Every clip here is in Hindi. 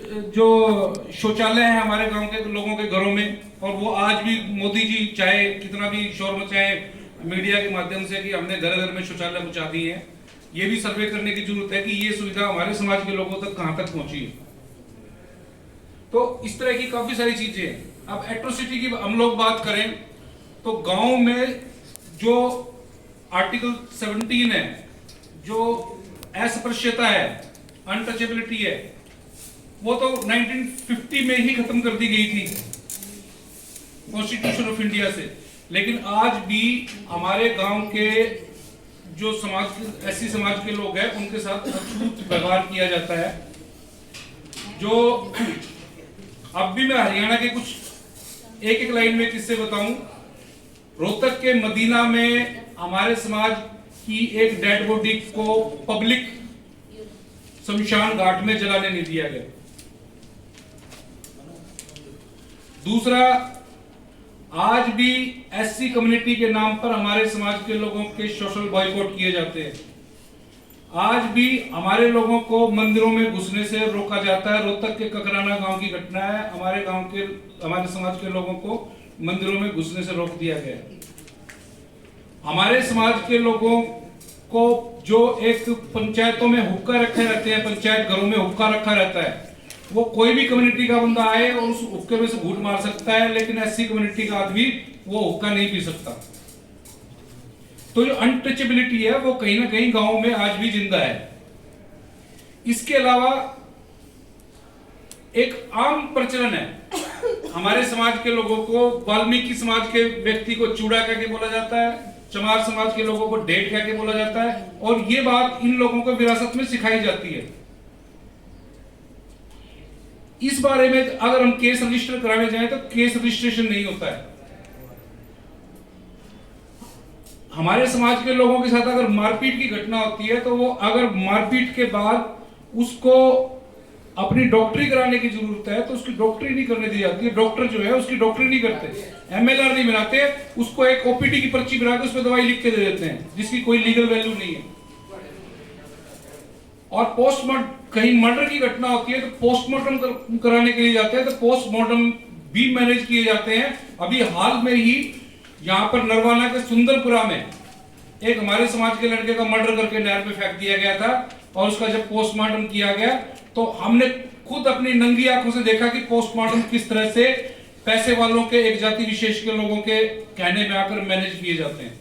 जो शौचालय है हमारे गांव के लोगों के घरों में, और वो आज भी मोदी जी चाहे कितना भी शोर मचाए मीडिया के माध्यम से कि हमने घर घर में शौचालय पहुंचा दिए हैं, ये भी सर्वे करने की जरूरत है कि ये सुविधा हमारे समाज के लोगों तक कहां तक पहुंची है। तो इस तरह की काफी सारी चीजें हैं। अब एट्रोसिटी की हम लोग बात करें तो गांव में जो आर्टिकल 17 है, जो अस्पृश्यता है, अनटचेबिलिटी है, वो तो 1950 में ही खत्म कर दी गई थी कॉन्स्टिट्यूशन ऑफ इंडिया से। लेकिन आज भी हमारे गांव के जो समाज ऐसी समाज के लोग हैं उनके साथ अछूत व्यवहार किया जाता है। जो अब भी मैं हरियाणा के कुछ एक एक लाइन में किस्से बताऊं। रोहतक के मदीना में हमारे समाज की एक डेड बॉडी को पब्लिक शमशान घाट में जलाने नहीं दिया गया। दूसरा, आज भी एससी कम्युनिटी के नाम पर हमारे समाज के लोगों के सोशल बॉयकॉट किए जाते हैं। आज भी हमारे लोगों को मंदिरों में घुसने से रोका जाता है। रोहतक के ककराना गांव की घटना है, हमारे समाज के लोगों को मंदिरों में घुसने से रोक दिया गया। हमारे समाज के लोगों को जो एक पंचायतों में हुक्का रखे रहते हैं, पंचायत घरों में हुक्का रखा रहता है, वो कोई भी कम्युनिटी का बंदा आए और उस हुक्के में से घूंट मार सकता है, लेकिन एससी कम्युनिटी का आदमी वो हुक्का नहीं पी सकता। तो जो अनटचेबिलिटी है वो कहीं ना कहीं गांव में आज भी जिंदा है। इसके अलावा एक आम प्रचलन है, हमारे समाज के लोगों को वाल्मीकि समाज के व्यक्ति को चूड़ा कह के बोला जाता है, चमार समाज के लोगों को ढेट कह के बोला जाता है, और ये बात इन लोगों को विरासत में सिखाई जाती है। इस बारे में अगर हम केस रजिस्टर कराने जाएं तो केस रजिस्ट्रेशन नहीं होता है। हमारे समाज के लोगों के साथ अगर मारपीट की घटना होती है तो वो अगर मारपीट के बाद उसको अपनी डॉक्टरी कराने की जरूरत है तो उसकी डॉक्टरी नहीं करने दी जाती है। डॉक्टर जो है उसकी डॉक्टरी नहीं करते, एमएलआर नहीं बनाते, उसको एक ओपीडी की पर्ची बना के उस पर दवाई लिख के दे देते हैं जिसकी कोई लीगल वैल्यू नहीं है। और पोस्टमार्टम, कहीं मर्डर की घटना होती है तो पोस्टमार्टम कराने के लिए जाते हैं, तो पोस्टमार्टम भी मैनेज किए जाते हैं। अभी हाल में ही यहाँ पर नरवाना के सुंदरपुरा में एक हमारे समाज के लड़के का मर्डर करके नहर में फेंक दिया गया था, और उसका जब पोस्टमार्टम किया गया तो हमने खुद अपनी नंगी आंखों से देखा कि पोस्टमार्टम किस तरह से पैसे वालों के, एक जाति विशेष के लोगों के कहने में आकर मैनेज किए जाते हैं।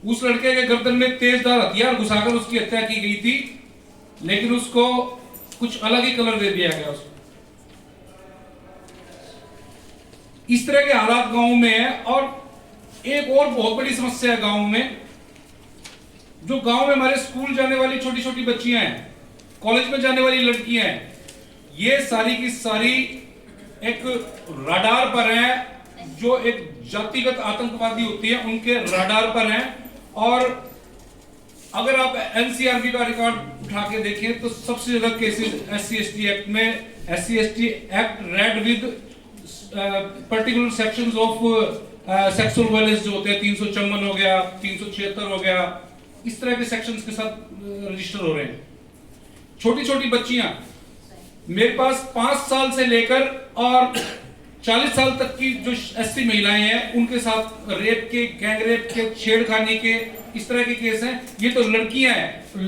उस लड़के के गर्दन में तेजधार हथियार घुसाकर उसकी हत्या की गई थी, लेकिन उसको कुछ अलग ही कलर दे दिया गया उसको। इस तरह के हालात गांव में है। और एक और बहुत बड़ी समस्या है गांव में, जो गांव में हमारे स्कूल जाने वाली छोटी छोटी बच्चियां हैं, कॉलेज में जाने वाली लड़कियां हैं, ये सारी की सारी एक रडार पर हैं, जो एक जातिगत आतंकवादी होती है उनके रडार पर हैं। और अगर आप एनसीआरबी का रिकॉर्ड उठा के देखें तो सबसे ज्यादा केसेस SC/ST एक्ट में, SC/ST act read with particular sections of sexual violence जो होते हैं, 354 हो गया, 376 हो गया, इस तरह के सेक्शंस के साथ रजिस्टर हो रहे हैं। छोटी छोटी बच्चियां, मेरे पास 5 साल से लेकर और 40 साल तक की जो SC महिलाएं हैं उनके साथ रेप के, गैंग रेप के, छेड़खानी के, इस तरह के केस हैं। ये तो लड़कियां हैं।